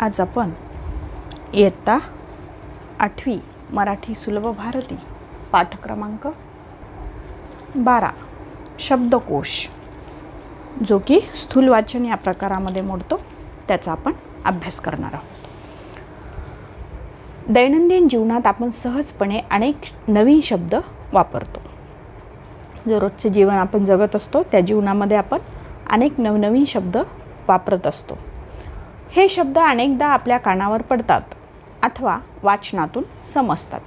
आज आपण इयत्ता 8वी मराठी सुलभ भारती पाठ क्रमांक 12 शब्दकोश जो की स्थूल वाचन या प्रकारामध्ये मोडतो त्याचा आपण अभ्यास करणार आहोत। दैनंदिन जीवनात आपण सहजपणे अनेक नवीन शब्द वापरतो। जो रोजचे जीवन आपण जगत असतो त्या जीवनामध्ये आपण अनेक नवनवीन शब्द वापरत असतो। हे शब्द अनेकदा आपल्या कानावर पडतात अथवा वाचनातून समजतात।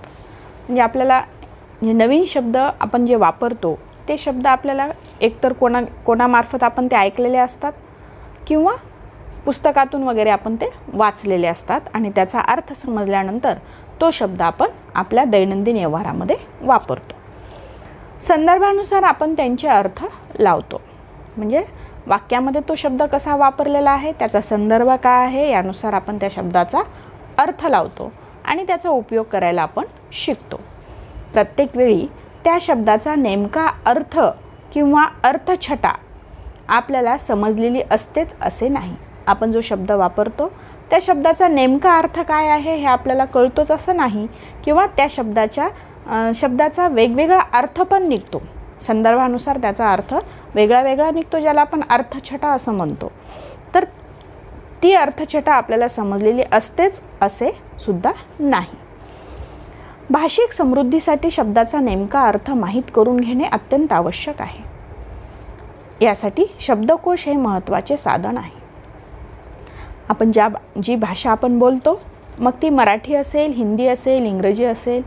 म्हणजे आपल्याला नवीन शब्द आपण जे वापरतो ते शब्द आपल्याला एकतर कोणामार्फत आपण ते ऐकलेले असतात किंवा पुस्तकातून वगैरे आपण ते वाचलेले असतात आणि त्याचा अर्थ समजल्यानंतर तो शब्द आपण आपल्या दैनंदिन व्यवहारामध्ये वापरतो। संदर्भानुसार आपण त्यांचे अर्थ लावतो। म्हणजे वाक्यामध्ये तो शब्द कसा वापरलेला आहे त्याचा संदर्भ काय आहे यानुसार आपण त्या शब्दाचा अर्थ लावतो आणि त्याचा उपयोग करायला आपण शिकतो। प्रत्येक वेळी त्या शब्दाचा नेमका अर्थ किंवा अर्थछटा आपल्याला समजलेली असतेच असे नाही। आपण जो शब्द वापरतो त्या शब्दाचा नेमका अर्थ काय आहे हे आपल्याला कळतोच असं नाही किंवा त्या शब्दाचा वेगवेगळा अर्थ पण निघतो। संदर्भानुसार त्याचा अर्थ वेगळा वेगळा निघतो ज्याला आपण अर्थछटा असं म्हणतो। तर ती अर्थछटा आपल्याला समजलेली असतेच असे सुद्धा नाही। भाषिक समृद्धीसाठी शब्दाचा नेमका अर्थ माहीत करून घेणे अत्यंत आवश्यक आहे। यासाठी शब्दकोश हे महत्त्वाचे साधन आहे। आपण जी भाषा आपण बोलतो मग ती मराठी असेल, हिंदी असेल, इंग्रजी असेल,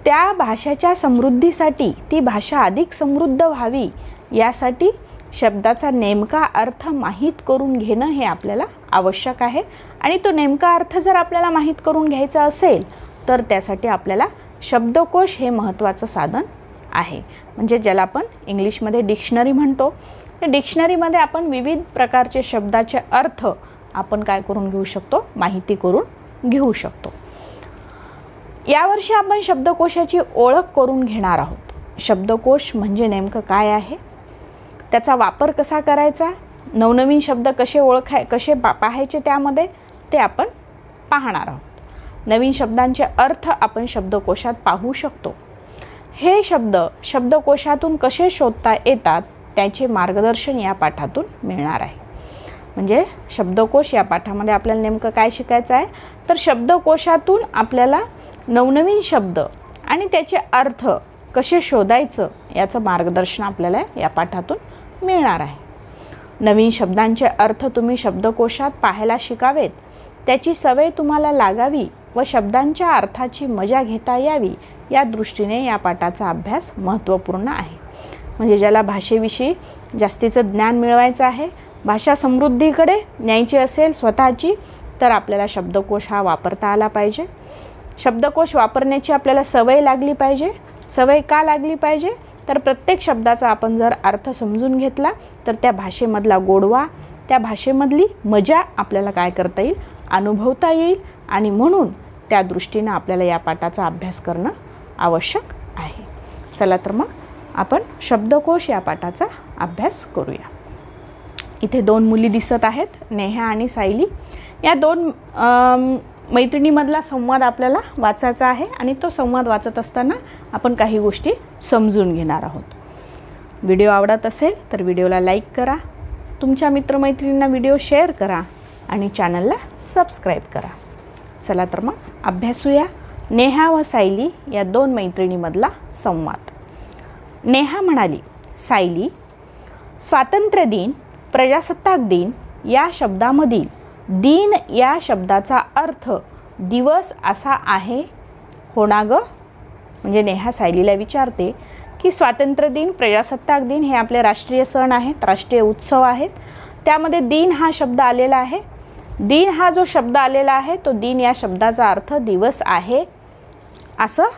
त्या भाषेच्या समृद्धीसाठी ती भाषा अधिक समृद्ध व्हावी यासाठी शब्दाचा नेमका अर्थ माहीत करून घेणं हे आपल्याला आवश्यक आहे। आणि तो नेमका अर्थ जर आपल्याला माहीत करून घ्यायचा असेल तर त्यासाठी आपल्याला शब्दकोश हे महत्त्वाचं साधन आहे। म्हणजे ज्याला आपण इंग्लिशमध्ये डिक्शनरी म्हणतो। त्या डिक्शनरीमध्ये आपण विविध प्रकारचे शब्दाचे अर्थ आपण काय करून घेऊ शकतो, माहिती करून घेऊ शकतो। यावर्षी आपण शब्दकोशाची ओळख करून घेणार आहोत। शब्दकोश म्हणजे नेमकं काय आहे, त्याचा वापर कसा करायचा, नवनवीन शब्द कसे पाहायचे त्यामध्ये ते आपण पाहणार आहोत। नवीन शब्दांचे अर्थ आपण शब्दकोशात पाहू शकतो। हे शब्द शब्दकोशातून कसे शोधता येतात त्याचे मार्गदर्शन या पाठातून मिळणार आहे। म्हणजे शब्दकोश या पाठामध्ये आपल्याला नेमकं काय शिकायचं आहे तर शब्दकोशातून आपल्याला नवनवीन शब्द आणि त्याचे अर्थ कसे शोधायचं याचं मार्गदर्शन आपल्याला या पाठातून मिळणार आहे। नवीन शब्दांचे अर्थ तुम्ही शब्दकोशात पाहायला शिकावेत, त्याची सवय तुम्हाला लागावी व शब्दांच्या अर्थाची मजा घेता यावी या दृष्टीने या पाठाचा अभ्यास महत्त्वपूर्ण आहे। म्हणजे ज्याला भाषेविषयी जास्तीचं ज्ञान मिळवायचं आहे, भाषा समृद्धीकडे न्यायची असेल स्वतःची, तर आपल्याला शब्दकोश हा वापरता आला पाहिजे। शब्दकोश वापरण्याची आपल्याला सवय लागली पाहिजे। सवय का लागली पाहिजे तर प्रत्येक शब्दाचा आपण जर अर्थ समजून घेतला तर त्या भाषेमधला गोडवा, त्या भाषेमधली मजा आपल्याला काय करता येईल, अनुभवता येईल। आणि म्हणून त्या दृष्टीने आपल्याला या पाठाचा अभ्यास करणं आवश्यक आहे। चला तर मग आपण शब्दकोश या पाठाचा अभ्यास करूया। इथे दोन मुली दिसत आहेत, नेहा आणि सायली। या दोन मैत्रिणीमधला संवाद आपल्याला वाचायचा आहे आणि तो संवाद वाचत असताना आपण काही गोष्टी समजून घेणार आहोत। व्हिडिओ आवडत असेल तर व्हिडिओला लाईक करा, तुमच्या मित्रमैत्रिणींना व्हिडिओ शेअर करा आणि चॅनलला सबस्क्राईब करा। चला तर मग अभ्यासूया नेहा व सायली या दोन मैत्रिणीमधला संवाद। नेहा म्हणाली, सायली, स्वातंत्र्य दिन, प्रजासत्ताक दिन या शब्दामधील दिन या शब्दाचा अर्थ दिवस असा आहे हो ना ग? म्हणजे नेहा सायलीला विचारते की स्वातंत्र्य दिन, प्रजासत्ताक दिन हे आपले राष्ट्रीय सण आहेत, राष्ट्रीय उत्सव आहेत, त्यामध्ये दिन हा शब्द आलेला आहे। दिन हा जो शब्द आलेला आहे तो दिन या शब्दाचा अर्थ दिवस आहे असं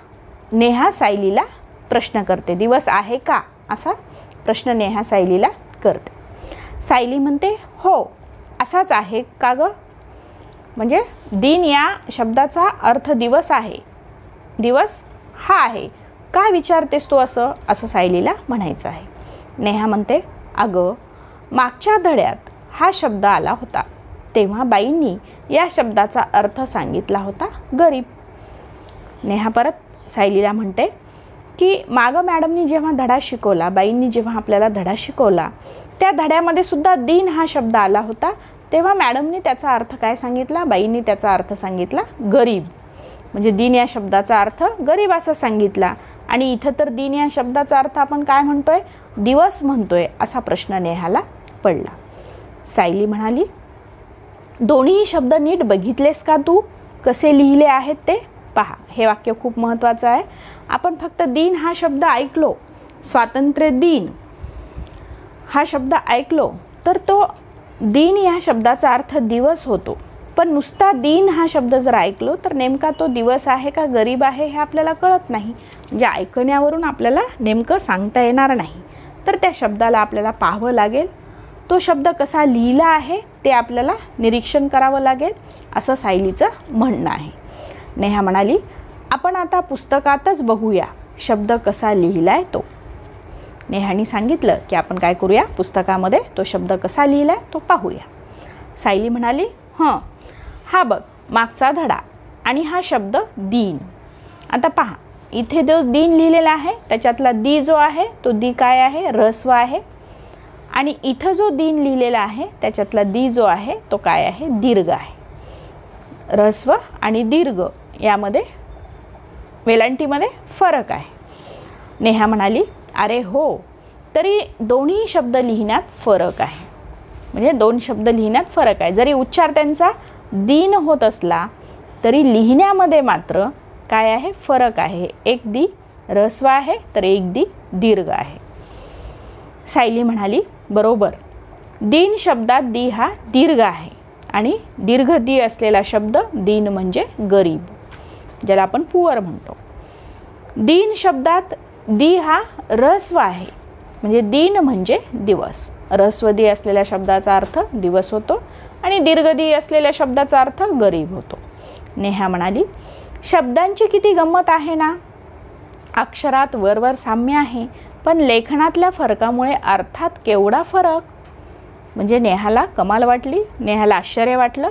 नेहा सायलीला प्रश्न करते। दिवस आहे का असा प्रश्न नेहा सायलीला करते। सायली म्हणते, हो असाच आहे का ग? म्हणजे दिन या शब्दाचा अर्थ दिवस आहे, दिवस हा आहे का विचारतेस तू असं सायलीला म्हणायचं आहे। नेहा म्हणते, अगं मागच्या धड्यात हा शब्द आला होता तेव्हा बाईंनी या शब्दाचा अर्थ सांगितला होता गरीब. नेहा परत सायलीला म्हणते की मागं मॅडमनी जेव्हा धडा शिकवला, बाईंनी जेव्हा आपल्याला धडा शिकवला, त्या धड्यामध्ये सुद्धा दीन हा शब्द आला होता. तेव्हा मॅडमनी त्याचा अर्थ काय सांगितला? बाईंनी त्याचा अर्थ सांगितला गरीब. म्हणजे दीन या शब्दाचा अर्थ गरीब असा सांगितला. आणि इथं तर दीन या शब्दाचा अर्थ आपण काय म्हणतोय? दिवस म्हणतोय. असा प्रश्न नेहाला पडला. सायली म्हणाली, दोन्ही शब्द नीट बघितलेस का तू? कसे लिहिले आहेत ते पहा. हे वाक्य खूप महत्त्वाचं आहे. आपण फक्त दिन हा शब्द ऐकलो, स्वातंत्र्य दिन हा शब्द ऐकलो, तर तो दिन या शब्दाचा अर्थ दिवस होतो. पण नुसता दिन हा शब्द जर ऐकलो तर नेमका तो दिवस आहे का गरीब आहे हे आपल्याला कळत नाही. म्हणजे ऐकण्यावरून आपल्याला नेमकं सांगता येणार नाही. तर त्या शब्दाला आपल्याला पाहावं लागेल. तो शब्द कसा लिहिला आहे ते आपल्याला निरीक्षण करावं लागेल, असं सायलीचं म्हणणं आहे. नेहा म्हणाली, आपण आता पुस्तकातच बघूया शब्द कसा लिहिलाय तो. नेहानी सांगितलं की आपण काय करूया, पुस्तकामध्ये तो शब्द कसा लिहिलाय तो पाहूया. सायली म्हणाली, हा बघ मागचा धडा आणि हा शब्द दिन. आता पहा, इथे जो दिन लिहिलेला आहे त्याच्यातला दी जो आहे तो दी काय आहे? ऱ्हस्व आहे. आणि इथं जो दिन लिहिलेला आहे त्याच्यातला दी जो आहे तो काय आहे? दीर्घ आहे. ऱ्हस्व आणि दीर्घ यामध्ये वेलांटीमध्ये फरक आहे. नेहा म्हणाली, अरे हो, तरी दोन्ही शब्द लिहिण्यात फरक आहे. म्हणजे दोन शब्द लिहिण्यात फरक आहे. जरी उच्चार त्यांचा दिन होत असला तरी लिहिण्यामध्ये मात्र काय आहे? फरक आहे. एक दी ऱ्हस्व आहे तर एक दी दीर्घ आहे. सायली म्हणाली, बरोबर, दिन शब्दात दी हा दीर्घ आहे आणि दीर्घ दी असलेला शब्द दिन म्हणजे गरीब, ज्याला आपण पुअर म्हणतो. दिन शब्दात दी हा ऱ्हस्व आहे. म्हणजे दिन म्हणजे दिवस. ऱ्हस्व दी असलेल्या शब्दाचा अर्थ दिवस होतो आणि दीर्घ दी असलेल्या शब्दाचा अर्थ गरीब होतो. नेहा म्हणाली, शब्दांची किती गंमत आहे ना. अक्षरात वरवर साम्य आहे, पण लेखनातल्या फरकामुळे अर्थात केवढा फरक. म्हणजे नेहाला कमाल वाटली. नेहाला आश्चर्य वाटलं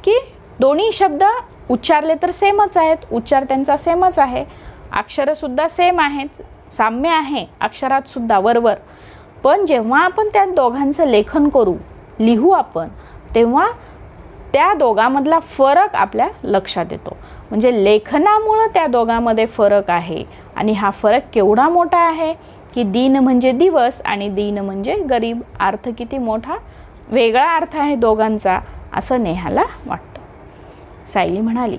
की दोन्ही शब्द उच्चारले तर सेमच आहेत, उच्चार त्यांचा सेमच आहे, अक्षरसुद्धा सेम आहेत, साम्य आहे अक्षरात सुद्धा वरवर. पण जेव्हा आपण त्या दोघांचं लेखन करू, लिहू आपण, तेव्हा त्या दोघांमधला फरक आपल्या लक्षात येतो. म्हणजे लेखनामुळं त्या दोघांमध्ये फरक आहे. आणि हा फरक केवढा मोठा आहे की दिन म्हणजे दिवस आणि दिन म्हणजे गरीब. अर्थ किती मोठा वेगळा अर्थ आहे दोघांचा, असं नेहाला वाटतं. सायली म्हणाली,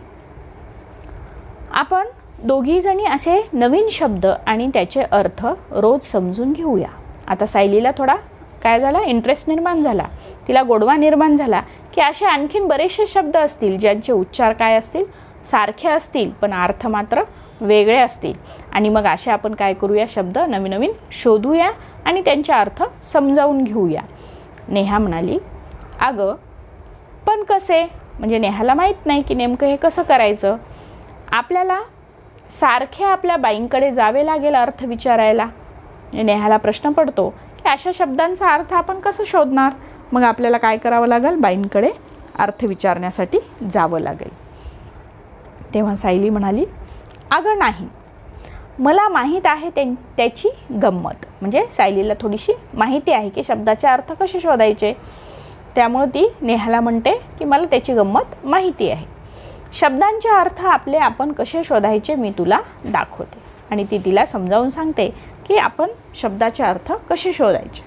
आपण दोघीजणी असे नवीन शब्द आणि त्याचे अर्थ रोज समजून घेऊया. आता सायलीला थोडा काय झाला, इंटरेस्ट निर्माण झाला, तिला गोडवा निर्माण झाला की असे आणखीन बरेचसे शब्द असतील ज्यांचे उच्चार काय असतील, सारखे असतील पण अर्थ मात्र वेगळे असतील. आणि मग असे आपण काय करूया, शब्द नवीन नवीन शोधूया आणि त्यांचे अर्थ समजावून घेऊया. नेहा म्हणाली, अगं पण कसे? म्हणजे नेहाला माहीत नाही की नेमकं हे कसं करायचं. आपल्याला सारखे आपल्या बाईंकडे जावे लागेल अर्थ विचारायला. नेहाला प्रश्न पडतो की अशा शब्दांचा अर्थ आपण कसं शोधणार. मग आपल्याला काय करावं लागेल, बाईंकडे अर्थ विचारण्यासाठी जावं लागेल. तेव्हा सायली म्हणाली, अगं नाही, मला माहीत आहे त्याची गंमत. म्हणजे सायलीला थोडीशी माहिती आहे की शब्दाचे अर्थ कसे शोधायचे. त्यामुळे ती नेहाला म्हणते की मला त्याची गंमत माहिती आहे. शब्दांचे अर्थ आपले आपण कसे शोधायचे मी तुला दाखवते. आणि ती तिला समजावून सांगते की आपण शब्दाचे अर्थ कसे शोधायचे.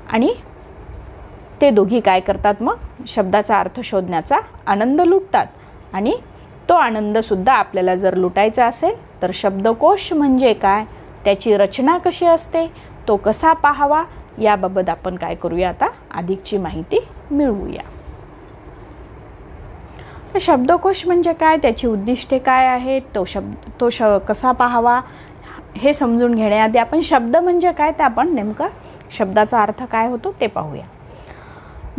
आणि ते दोघी काय करतात, मग शब्दाचा अर्थ शोधण्याचा आनंद लुटतात. आणि तो आनंदसुद्धा आपल्याला जर लुटायचा असेल तर शब्दकोश म्हणजे काय, त्याची रचना कशी असते, तो कसा पाहावा, याबाबत आपण काय करूया, आता अधिकची माहिती मिळवूया. तर शब्दकोश म्हणजे काय, त्याची उद्दिष्टे काय आहेत, तो कसा पाहावा हे समजून घेण्याआधी आपण शब्द म्हणजे काय ते आपण नेमका शब्दाचा अर्थ काय होतो ते पाहूया.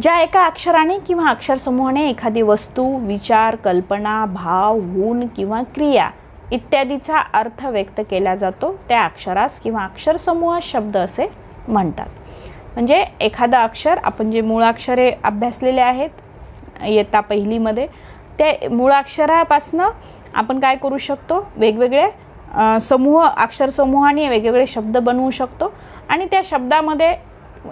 ज्या एका अक्षराने किंवा अक्षरसमूहाने एखादी वस्तू, विचार, कल्पना, भाव, गुण किंवा क्रिया इत्यादीचा अर्थ व्यक्त केला जातो त्या अक्षरास किंवा अक्षरसमूहास शब्द असे म्हणतात. म्हणजे एखादा अक्षर, आपण जे मूळ अक्षरे अभ्यासलेले आहेत इयत्ता पहिलीमध्ये. त्या मूळाक्षरापासनं आपण काय करू शकतो, वेगवेगळे समूह, अक्षर समूहाने वेगवेगळे शब्द बनवू शकतो आणि त्या शब्दामध्ये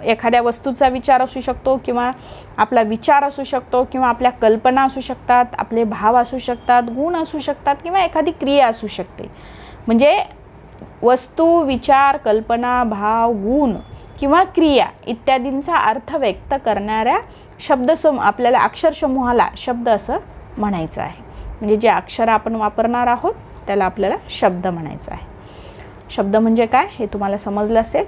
एखाद्या वस्तूचा विचार असू शकतो किंवा आपला विचार असू शकतो किंवा आपल्या कल्पना असू शकतात, आपले भाव असू शकतात, गुण असू शकतात किंवा एखादी क्रिया असू शकते. म्हणजे वस्तू, विचार, कल्पना, भाव, गुण किंवा क्रिया इत्यादींचा अर्थ व्यक्त करणाऱ्या आपल्याला अक्षरसमूहाला शब्द असं म्हणायचं आहे. म्हणजे जे अक्षर आपण वापरणार आहोत त्याला आपल्याला शब्द म्हणायचं आहे. शब्द म्हणजे काय हे तुम्हाला समजलं असेल.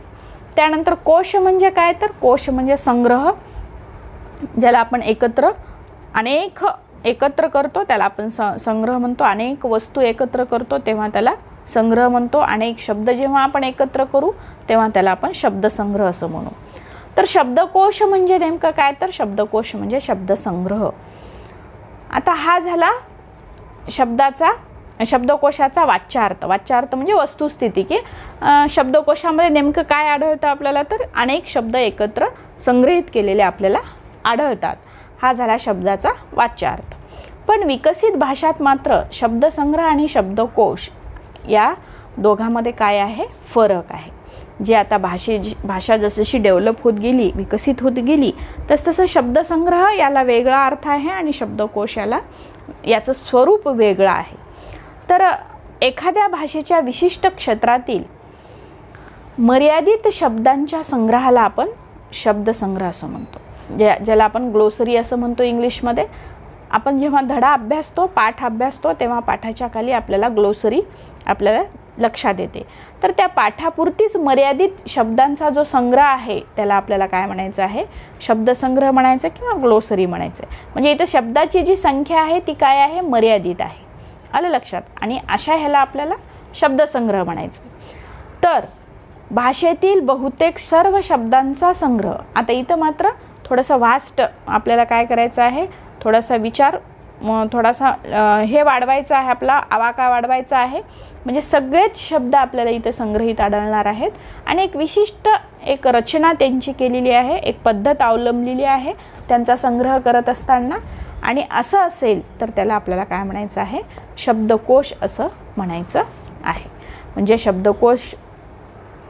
त्यानंतर कोश म्हणजे काय, तर कोश म्हणजे संग्रह, ज्याला आपण अनेक एकत्र करतो त्याला आपण संग्रह म्हणतो. अनेक वस्तू एकत्र करतो तेव्हा त्याला संग्रह म्हणतो. अनेक शब्द जेव्हा आपण एकत्र करू तेव्हा त्याला आपण शब्दसंग्रह असं म्हणू. तर शब्दकोश म्हणजे नेमकं काय, तर शब्दकोश म्हणजे शब्दसंग्रह. आता हा झाला शब्दकोशाचा वाच्यार्थ. वाच्यार्थ म्हणजे वस्तुस्थिती, की शब्दकोशामध्ये नेमकं काय आढळतं आपल्याला, तर अनेक शब्द एकत्र संग्रहित केलेले आपल्याला आढळतात. हा झाला शब्दाचा वाच्यार्थ. पण विकसित भाषात मात्र शब्दसंग्रह आणि शब्दकोश या दोघांमध्ये काय आहे, फरक आहे. जे आता भाषा जसजशी डेव्हलप होत गेली, विकसित होत गेली, तसतसं शब्दसंग्रह याला वेगळा अर्थ आहे आणि शब्दकोश याचं स्वरूप वेगळं आहे. तर एखाद्या भाषेच्या विशिष्ट क्षेत्रातील मर्यादित शब्दांच्या संग्रहाला आपण शब्दसंग्रह असं म्हणतो. ज्याला आपण ग्लोसरी असं म्हणतो इंग्लिशमध्ये. आपण जेव्हा धडा अभ्यासतो, पाठ अभ्यासतो, तेव्हा पाठाच्या खाली आपल्याला ग्लोसरी आपल्याला लक्षात येते. तर त्या पाठापुरतीच मर्यादित शब्दांचा जो संग्रह आहे त्याला आपल्याला काय म्हणायचं आहे, शब्दसंग्रह म्हणायचं किंवा ग्लोसरी म्हणायचं. म्हणजे इथं शब्दाची जी संख्या आहे ती काय आहे, मर्यादित आहे. आलं लक्षात. आणि अशा ह्याला आपल्याला शब्दसंग्रह म्हणायचं. तर भाषेतील बहुतेक सर्व शब्दांचा संग्रह. आता इथं मात्र थोडंसं वास्ट आपल्याला काय करायचं आहे, थोडासा विचार, थोडासा हे वाढवायचं आहे, आपला आवाका वाढवायचा आहे. म्हणजे सगळेच शब्द आपल्याला इथे संग्रहित आढळणार आहेत आणि एक विशिष्ट एक रचना त्यांची केलेली आहे, एक पद्धत अवलंबलेली आहे त्यांचा संग्रह करत असताना. आणि असं असेल तर त्याला आपल्याला काय म्हणायचं आहे, शब्दकोश असं म्हणायचं आहे. म्हणजे शब्दकोश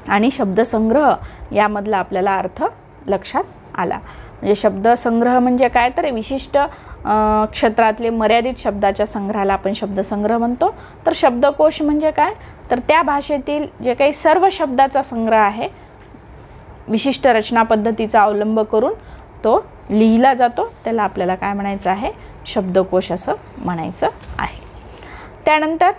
आणि शब्दसंग्रह यामधला आपल्याला अर्थ लक्षात आला. म्हणजे शब्दसंग्रह म्हणजे काय, तर विशिष्ट क्षेत्रातले मर्यादित शब्दाच्या संग्रहाला आपण शब्दसंग्रह म्हणतो. तर शब्दकोश म्हणजे काय, तर त्या भाषेतील जे काही सर्व शब्दाचा संग्रह आहे, विशिष्ट रचना पद्धतीचा अवलंब करून तो लिहिला जातो, त्याला आपल्याला काय म्हणायचं आहे, शब्दकोश असं म्हणायचं आहे. त्यानंतर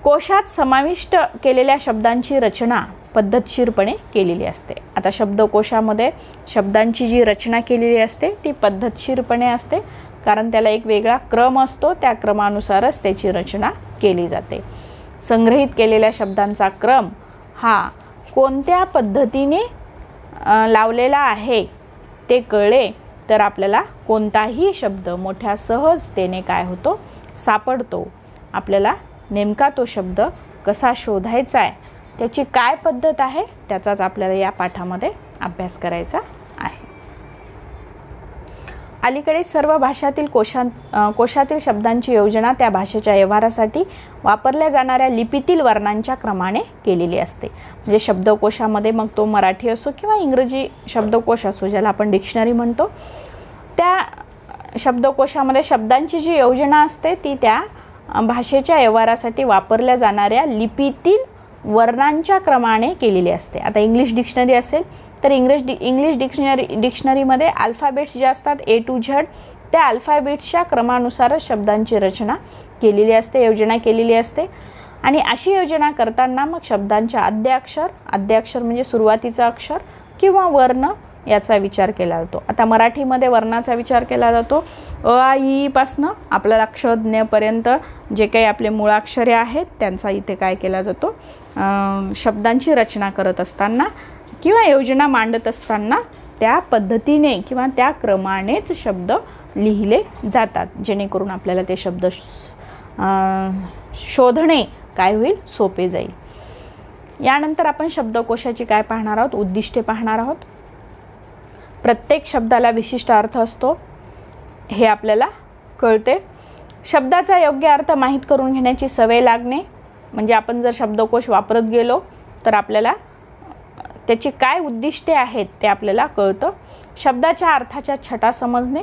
कोशात समाविष्ट केलेल्या शब्दांची रचना पद्धतशीरपणे केलेली असते. आता शब्दकोशामध्ये शब्दांची जी रचना केलेली असते ती पद्धतशीरपणे असते, कारण त्याला एक वेगळा क्रम असतो, त्या क्रमानुसारच त्याची रचना केली जाते. संग्रहित केलेल्या शब्दांचा क्रम हा कोणत्या पद्धतीने लावलेला आहे ते कळले तर आपल्याला कोणताही शब्द मोठ्या सहजतेने काय होतो, सापडतो. आपल्याला नेमका तो शब्द कसा शोधायचा आहे, त्याची काय पद्धत आहे, त्याचाच आपल्याला या पाठामध्ये अभ्यास करायचा आहे. अलीकडे सर्व भाषातील कोशातील शब्दांची योजना त्या भाषेच्या व्यवहारासाठी वापरल्या जाणाऱ्या लिपीतील वर्णांच्या क्रमाने केलेली असते. म्हणजे शब्दकोशामध्ये मग तो मराठी असो किंवा इंग्रजी शब्दकोश असो, ज्याला आपण डिक्शनरी म्हणतो, त्या शब्दकोशामध्ये शब्दांची जी योजना असते ती त्या भाषेच्या व्यवहारासाठी वापरल्या जाणाऱ्या लिपीतील वर्णांच्या क्रमाने केलेली असते. आता इंग्लिश डिक्शनरी असेल तर इंग्लिश डिक्शनरीमध्ये अल्फाबेट्स जे असतात A to Z, त्या अल्फाबेट्सच्या क्रमानुसारच शब्दांची रचना केलेली असते, योजना केलेली असते. आणि अशी योजना करताना मग शब्दांच्या आद्याक्षर म्हणजे सुरुवातीचा अक्षर किंवा वर्ण याचा विचार केला जातो. आता मराठीमध्ये वर्णाचा विचार केला जातो. अ आ इ पासनं आपल्याला अक्षरज्ञपर्यंत जे काही आपले मुळाक्षरे आहेत त्यांचा इथे काय केला जातो, शब्दांची रचना करत असताना किंवा योजना मांडत असताना त्या पद्धतीने किंवा त्या क्रमानेच शब्द लिहिले जातात, जेणेकरून आपल्याला ते शब्द शोधणे काय होईल, सोपे जाईल. यानंतर आपण शब्दकोशाची काय पाहणार आहोत, उद्दिष्टे पाहणार आहोत. प्रत्येक शब्दाला विशिष्ट अर्थ असतो. हे आपल्याला कळते. शब्दाचा योग्य अर्थ माहीत करून घेण्याची सवय लागणे, म्हणजे आपण जर शब्दकोश वापरत गेलो तर आपल्याला त्याची काय उद्दिष्टे आहेत ते आपल्याला कळतं. शब्दाच्या अर्थाच्या छटा समजणे,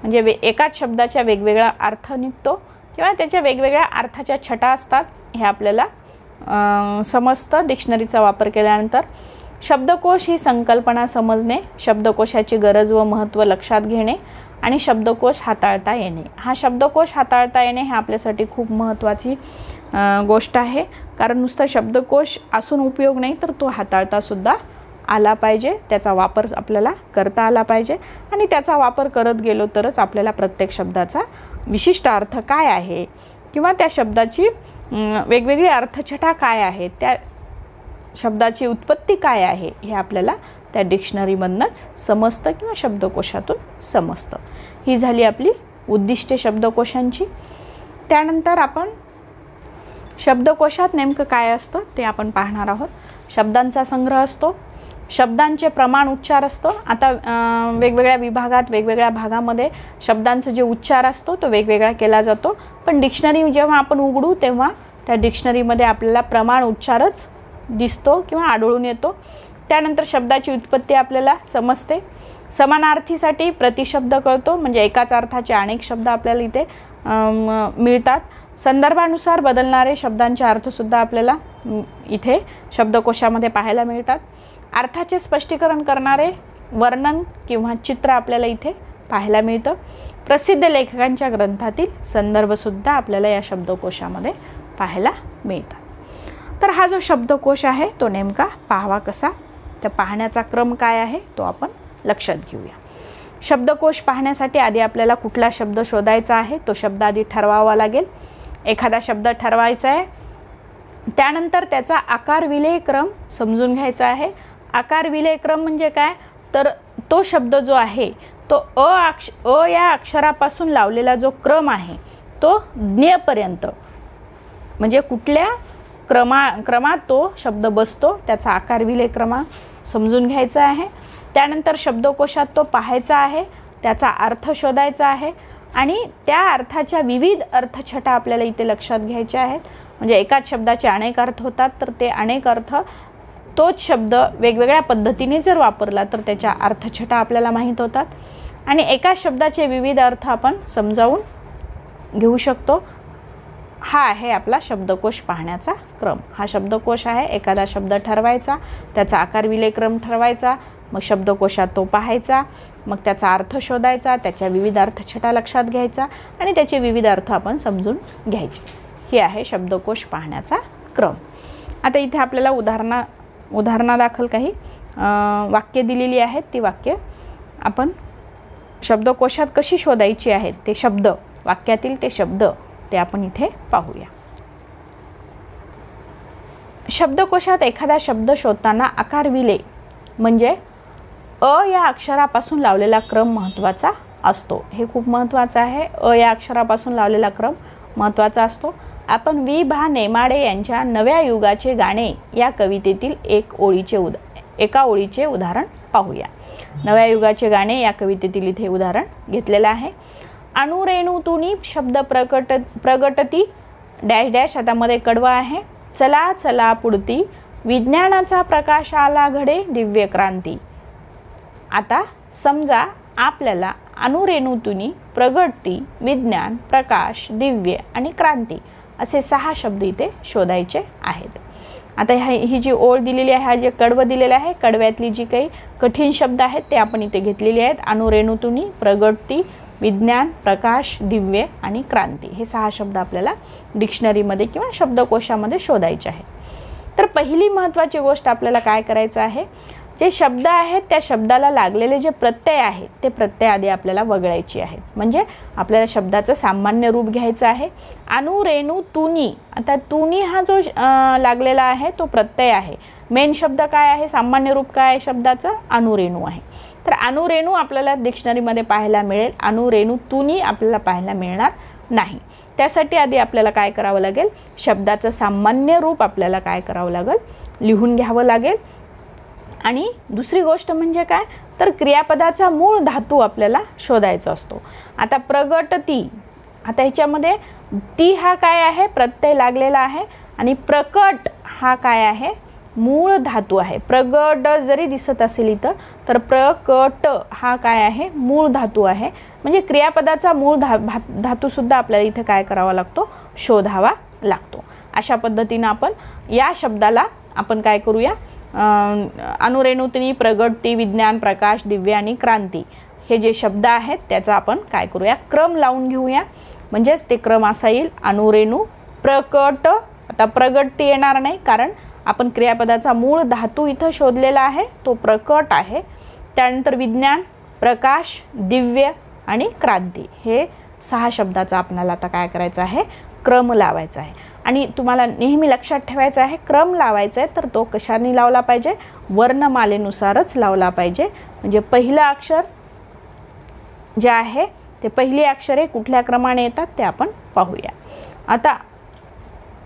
म्हणजे एकाच शब्दाच्या वेगवेगळा अर्थ निघतो किंवा त्याच्या वेगवेगळ्या अर्थाच्या छटा असतात हे आपल्याला समजतं डिक्शनरीचा वापर केल्यानंतर. शब्दकोश ही संकल्पना समजणे, शब्दकोशाची गरज व महत्त्व लक्षात घेणे आणि शब्दकोश हाताळता येणे. हा शब्दकोश हाताळता येणे हे आपल्यासाठी खूप महत्त्वाची गोष्ट आहे, कारण नुसतं शब्दकोश असून उपयोग नाही, तर तो हाताळतासुद्धा आला पाहिजे, त्याचा वापर आपल्याला करता आला पाहिजे. आणि त्याचा वापर करत गेलो तरच आपल्याला प्रत्येक शब्दाचा विशिष्ट अर्थ काय आहे किंवा त्या शब्दाची वेगवेगळी अर्थछटा काय आहे, त्या शब्दाची उत्पत्ती काय आहे हे आपल्याला त्या डिक्शनरीमधूनच समजतं किंवा शब्दकोशातून समजतं. ही झाली आपली उद्दिष्टे शब्दकोशांची. त्यानंतर आपण शब्दकोशात नेमकं काय असतं ते आपण पाहणार आहोत. शब्दांचा संग्रह असतो, शब्दांचे प्रमाण उच्चार असतो. आता वेगवेगळ्या विभागात वेगवेगळ्या भागामध्ये शब्दांचा जे उच्चार असतो तो वेगवेगळा केला जातो, पण डिक्शनरी जेव्हा आपण उघडू तेव्हा त्या डिक्शनरीमध्ये आपल्याला प्रमाण उच्चारच दिसतो किंवा आढळून येतो. त्यानंतर शब्दाची उत्पत्ती आपल्याला समजते. समानार्थीसाठी प्रतिशब्द कळतो, म्हणजे एकाच अर्थाचे अनेक शब्द आपल्याला इथे मिळतात. संदर्भानुसार बदलणारे शब्दांचे अर्थसुद्धा आपल्याला इथे शब्दकोशामध्ये पाहायला मिळतात. अर्थाचे स्पष्टीकरण करणारे वर्णन किंवा चित्र आपल्याला इथे पाहायला मिळतं. प्रसिद्ध लेखकांच्या ग्रंथातील संदर्भसुद्धा आपल्याला या शब्दकोशामध्ये पाहायला मिळतात. तर हा जो शब्दकोश आहे तो नेमका पाहावा कसा, तर पाहण्याचा क्रम काय आहे तो आपण लक्षात घेऊया. शब्दकोश पाहण्यासाठी आधी आपल्याला कुठला शब्द शोधायचा आहे तो शब्द आधी ठरवावा लागेल. एखादा शब्द ठरवायचा आहे, त्यानंतर त्याचा आकार विलेय क्रम समजून घ्यायचा आहे. आकार विलेय क्रम म्हणजे काय, तर तो शब्द जो आहे तो अ या अक्षरापासून लावलेला जो क्रम आहे तो ज्ञेपर्यंत, म्हणजे कुठल्या क्रमात तो शब्द बसतो त्याचा आकार विलेय क्रम समजून घ्यायचा आहे. त्यानंतर शब्दकोशात तो पाहायचा आहे, त्याचा अर्थ शोधायचा आहे आणि त्या अर्थाच्या विविध अर्थछटा आपल्याला इथे लक्षात घ्यायच्या आहेत. म्हणजे एकाच शब्दाचे अनेक अर्थ होतात, तर ते अनेक अर्थ तोच शब्द वेगवेगळ्या पद्धतीने जर वापरला तर त्याच्या अर्थछटा आपल्याला माहीत होतात आणि एकाच शब्दाचे विविध अर्थ आपण समजावून घेऊ शकतो. हा आहे आपला शब्दकोश पाहण्याचा क्रम. हा शब्दकोश आहे, एखादा शब्द ठरवायचा, त्याचा आकार विलेय क्रम ठरवायचा, मग शब्दकोशात तो पाहायचा, मग त्याचा अर्थ शोधायचा, त्याच्या विविध अर्थछटा लक्षात घ्यायचा आणि त्याचे विविध अर्थ आपण समजून घ्यायचे. हे आहे शब्दकोश पाहण्याचा क्रम. आता इथे आपल्याला उदाहरणादाखल काही वाक्य दिलेली आहेत. ती वाक्य आपण शब्दकोशात कशी शोधायची आहेत, ते शब्द, वाक्यातील ते शब्द ते आपण इथे पाहूया. शब्दकोशात एखादा शब्द शोधताना आकार विलेय म्हणजे अ या अक्षरापासून लावलेला क्रम महत्त्वाचा असतो. हे खूप महत्त्वाचं आहे. अ या अक्षरापासून लावलेला क्रम महत्त्वाचा असतो. आपण वि. भा. नेमाडे यांच्या नव्या युगाचे गाणे या कवितेतील एका ओळीचे उदाहरण पाहूया. नव्या युगाचे गाणे या कवितेतील इथे उदाहरण घेतलेलं आहे. अणुरेणूतुनी शब्द प्रगटती डॅश डॅश, आता मध्ये कडवा आहे. चला चला पुढती विज्ञानाचा प्रकाश आला घडे दिव्य क्रांती. आता समजा आपल्याला अणुरेणूतुनी, प्रगटती, विज्ञान, प्रकाश, दिव्य आणि क्रांती असे 6 शब्द इथे शोधायचे आहेत. आता ही जी ओळ दिलेली आहे, हा जे कडवं दिलेलं आहे, कडव्यातली जी काही कठीण शब्द आहेत ते आपण इथे घेतलेले आहेत. अणुरेणूतुनी, प्रगटती, विज्ञान, प्रकाश, दिव्य आणि क्रांती हे 6 शब्द आपल्याला डिक्शनरीमध्ये किंवा शब्दकोशामध्ये शोधायचे आहेत. तर पहिली महत्त्वाची गोष्ट आपल्याला काय करायचं आहे, जे शब्द आहेत त्या शब्दाला लागलेले जे प्रत्यय आहेत ते प्रत्यय आधी आपल्याला वगळायचे आहेत. म्हणजे आपल्याला शब्दाचं सामान्य रूप घ्यायचं आहे. अणुरेणूतुनी, आता तुनी हा जो लागलेला आहे तो प्रत्यय आहे. मेन शब्द काय आहे, सामान्य रूप काय आहे शब्दाचं, अणुरेणू आहे. तर अणुरेणू आपल्याला डिक्शनरीमध्ये पाहायला मिळेल, अणुरेणूतुनी आपल्याला पाहायला मिळणार नाही. त्यासाठी आधी आपल्याला काय करावं लागेल, शब्दाचं सामान्य रूप आपल्याला काय करावं लागेल, लिहून घ्यावं लागेल. आणि दुसरी गोष्ट म्हणजे काय, तर क्रियापदाचा मूळ धातू आपल्याला शोधायचा असतो. आता प्रगटती, आता ह्याच्यामध्ये ती हा काय आहे, प्रत्यय लागलेला आहे, आणि प्रकट हा काय आहे, मूळ धातू आहे. प्रगट जरी दिसत असेल इथं, तर प्रकट हा काय आहे, मूळ धातू आहे. म्हणजे क्रियापदाचा मूळ धातू सुद्धा आपल्याला इथं काय करावा लागतो, शोधावा लागतो. अशा पद्धतीनं आपण या शब्दाला आपण काय करूया, अनुरेणुतनी, प्रगटती, विज्ञान, प्रकाश, दिव्य आणि क्रांती हे जे शब्द आहेत त्याचा आपण काय करूया, क्रम लावून घेऊया. म्हणजेच ते क्रम असा येईल, अनुरेणू, प्रकट. आता प्रगटती येणार नाही, कारण आपण क्रियापदाचा मूळ धातू इथं शोधलेला आहे, तो प्रकट आहे. त्यानंतर विज्ञान, प्रकाश, दिव्य आणि क्रांती हे 6 शब्दाचा आपल्याला आता काय करायचं आहे, क्रम लावायचा आहे. आणि तुम्हाला नेहमी लक्षात ठेवायचं आहे, क्रम लावायचा आहे तर तो कशाने लावला पाहिजे, वर्णमालेनुसारच लावला पाहिजे. म्हणजे पहिलं अक्षर जे आहे ते पहिली अक्षरे कुठल्या क्रमाने येतात ते आपण पाहूया. आता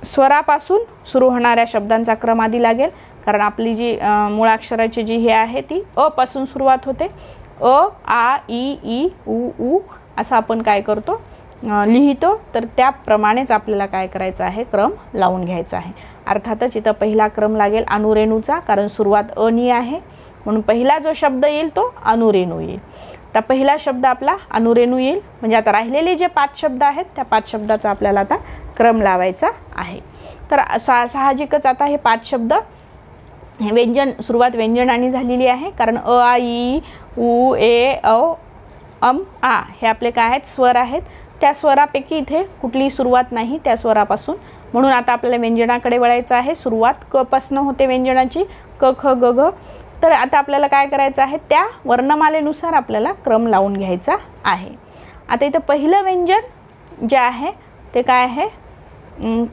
स्वरापासून सुरू होणाऱ्या शब्दांचा क्रम आधी लागेल, कारण आपली जी मूळाक्षराची जी हे आहे ती अ पासून सुरुवात होते. अ, आ, ई, उ, ऊ असं आपण काय करतो, लिहितो. तर त्याप्रमाणेच आपल्याला काय करायचं आहे, क्रम लावून घ्यायचा आहे. अर्थातच इथं पहिला क्रम लागेल अनुरेणूचा, कारण सुरुवात अनी आहे, म्हणून पहिला जो शब्द येईल तो अनुरेणू येईल. आता पहिला शब्द आपला अनुरेणू येईल. म्हणजे आता राहिलेले जे 5 शब्द आहेत त्या 5 शब्दाचा आपल्याला आता क्रम लावायचा आहे. तर साहजिकच आता हे 5 शब्द हे व्यंजन, सुरुवात व्यंजनाने झालेली आहे, कारण अ, आ, ई, उ, ए, औ, अम, आ हे आपले काय आहेत, स्वर आहेत. त्या स्वरापैकी इथे कुठलीही सुरुवात नाही त्या स्वरापासून, म्हणून आता आपल्याला व्यंजनाकडे वळायचं आहे. सुरुवात क पासून होते व्यंजनाची, क, ख, ग, घ. तर आता आपल्याला काय करायचं आहे, त्या वर्णमालेनुसार आपल्याला क्रम लावून घ्यायचा आहे. आता इथं पहिलं व्यंजन जे आहे ते काय आहे,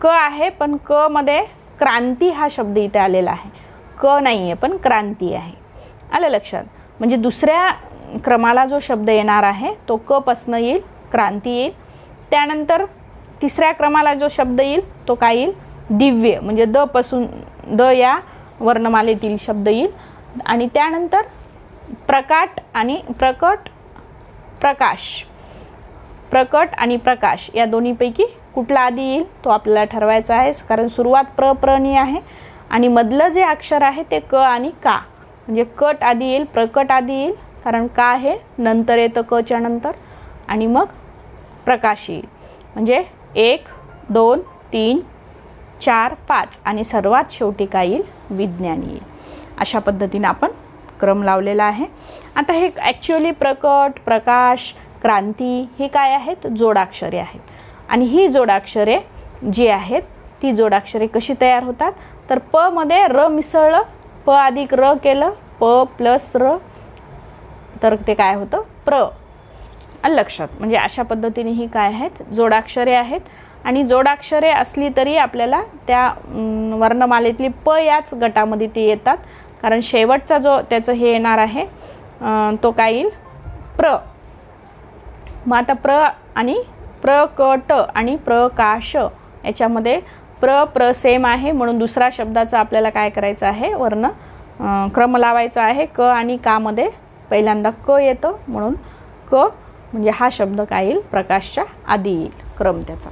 क आहे, पण क मध्ये क्रांती हा शब्द इथे आलेला आहे. क नाही आहे पण क्रांती आहे. आलं लक्षात. म्हणजे दुसऱ्या क्रमाला जो शब्द येणार आहे तो क पासून येईल, क्रांती येईल. त्यानंतर तिसऱ्या क्रमाला जो शब्द येईल तो काय येईल, दिव्य. म्हणजे द पासून, द या वर्णमालेतील शब्द येईल. आणि त्यानंतर प्रकट आणि प्रकट, प्रकाश. प्रकट आणि प्रकाश या दोन्हीपैकी कुठला आधी येईल तो आपल्याला ठरवायचा आहे, कारण सुरुवात प्रनी आहे आणि मधलं जे अक्षर आहे ते क आणि का. म्हणजे कट आधी येईल, प्रकट आधी येईल, कारण का हे नंतर येतं कच्या नंतर, आणि मग प्रकाश येईल. म्हणजे 1, 2, 3, 4, 5 आणि सर्वात शेवटी काय येईल, विज्ञान येईल. अशा पद्धतीने आपण क्रम लावलेला आहे. आता हे ॲक्च्युअली प्रकट, प्रकाश, क्रांती हे काय आहेत, जोडाक्षरे आहेत. आणि ही जोडाक्षरे जी आहेत ती जोडाक्षरे कशी तयार होतात, तर प मध्ये र मिसळलं, प अधिक र केलं, प प्लस र, तर ते काय होतं, प्र. लक्षात. म्हणजे अशा पद्धतीने ही काय आहेत, जोडाक्षरे आहेत. आणि जोडाक्षरे असली तरी आपल्याला त्या वर्णमालेतली प याच गटामध्ये ते येतात, कारण शेवटचा जो त्याचं हे येणार आहे तो काय येईल, प्र. मग आता प्र आणि प्रकट आणि प्रकाश याच्यामध्ये प्र सेम आहे, म्हणून दुसरा शब्दाचा आपल्याला काय करायचं आहे, वर्ण क्रम लावायचा आहे. क आणि का मध्ये पहिल्यांदा क येतं, म्हणून क म्हणजे हा शब्द काय येईल, प्रकाशच्या आधी येईल क्रम त्याचा.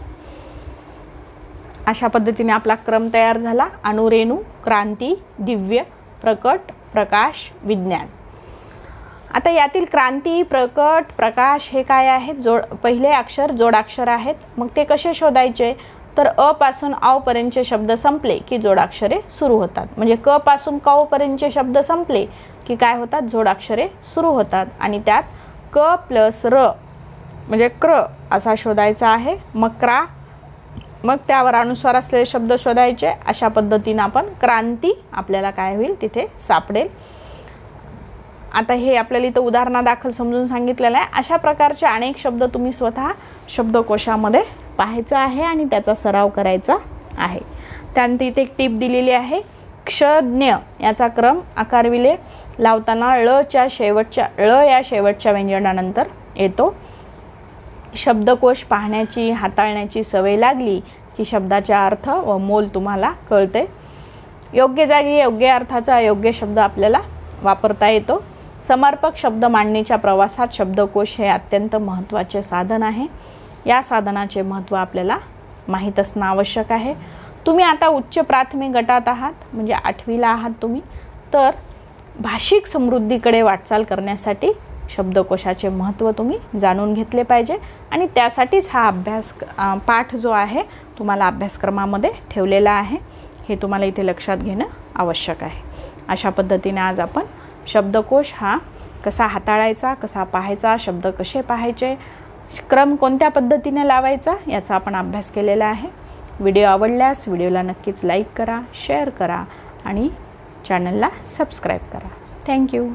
अशा पद्धतीने आपला क्रम तयार झाला. अनुरेणू, क्रांती, दिव्य, प्रकट, प्रकाश, विज्ञान. आता यातील क्रांती, प्रकट, प्रकाश हे काय आहेत, पहिले अक्षर जोडाक्षर आहेत. मग ते कसे शोधायचे, तर अ पासून औ पर्यंतचे शब्द संपले की जोडाक्षरे सुरू होतात. म्हणजे क पासून क पर्यंतचे शब्द संपले की काय होतात, जोडाक्षरे सुरू होतात. आणि त्यात क प्लस र म्हणजे क्र असा शोधायचा आहे. मग क्रा, मग त्यावर अनुस्वार असलेले शब्द शोधायचे. अशा पद्धतीने आपण क्रांती आपल्याला काय होईल तिथे सापडेल. आता हे आपल्याला इथं उदाहरणादाखल समजून सांगितलेलं आहे. अशा प्रकारचे अनेक शब्द तुम्ही स्वतः शब्दकोशामध्ये पाहायचं आहे आणि त्याचा सराव करायचा आहे. त्यानंतर इथे एक टीप दिलेली आहे, क्षज्ञ याचा क्रम आकारविले लावताना ळ या शेवटच्या व्यंजनानंतर येतो. शब्दकोश पाहण्याची, हाताळण्याची सवय लागली की शब्दाचा अर्थ व मोल तुम्हाला कळते. योग्य जागी योग्य अर्थाचा योग्य शब्द आपल्याला वापरता येतो. समर्पक शब्द मांडणीच्या प्रवासात शब्दकोश हे अत्यंत महत्त्वाचे साधन आहे. या साधनाचे महत्त्व आपल्याला माहीत असणं आवश्यक आहे. तुम्ही आता उच्च प्राथमिक गटात आहात, म्हणजे 8वीला आहात तुम्ही, तर भाषिक समृद्धीकडे वाटचाल करण्यासाठी शब्दकोशाचे महत्त्व तुम्ही जाणून घेतले पाहिजे आणि त्यासाठीच हा पाठ जो आहे तुम्हाला अभ्यासक्रमामध्ये ठेवलेला आहे. हे तुम्हाला इथे लक्षात घेणं आवश्यक आहे. अशा पद्धतीने आज आपण शब्दकोश हा कसा हाताळायचा, कसा पाहायचा, शब्द कसे पाहायचे, क्रम कोणत्या पद्धतीने लावायचा याचा आपण अभ्यास केलेला आहे. व्हिडिओ आवडल्यास व्हिडिओला नक्कीच लाईक करा, शेअर करा आणि चॅनलला सबस्क्राईब करा. थँक्यू.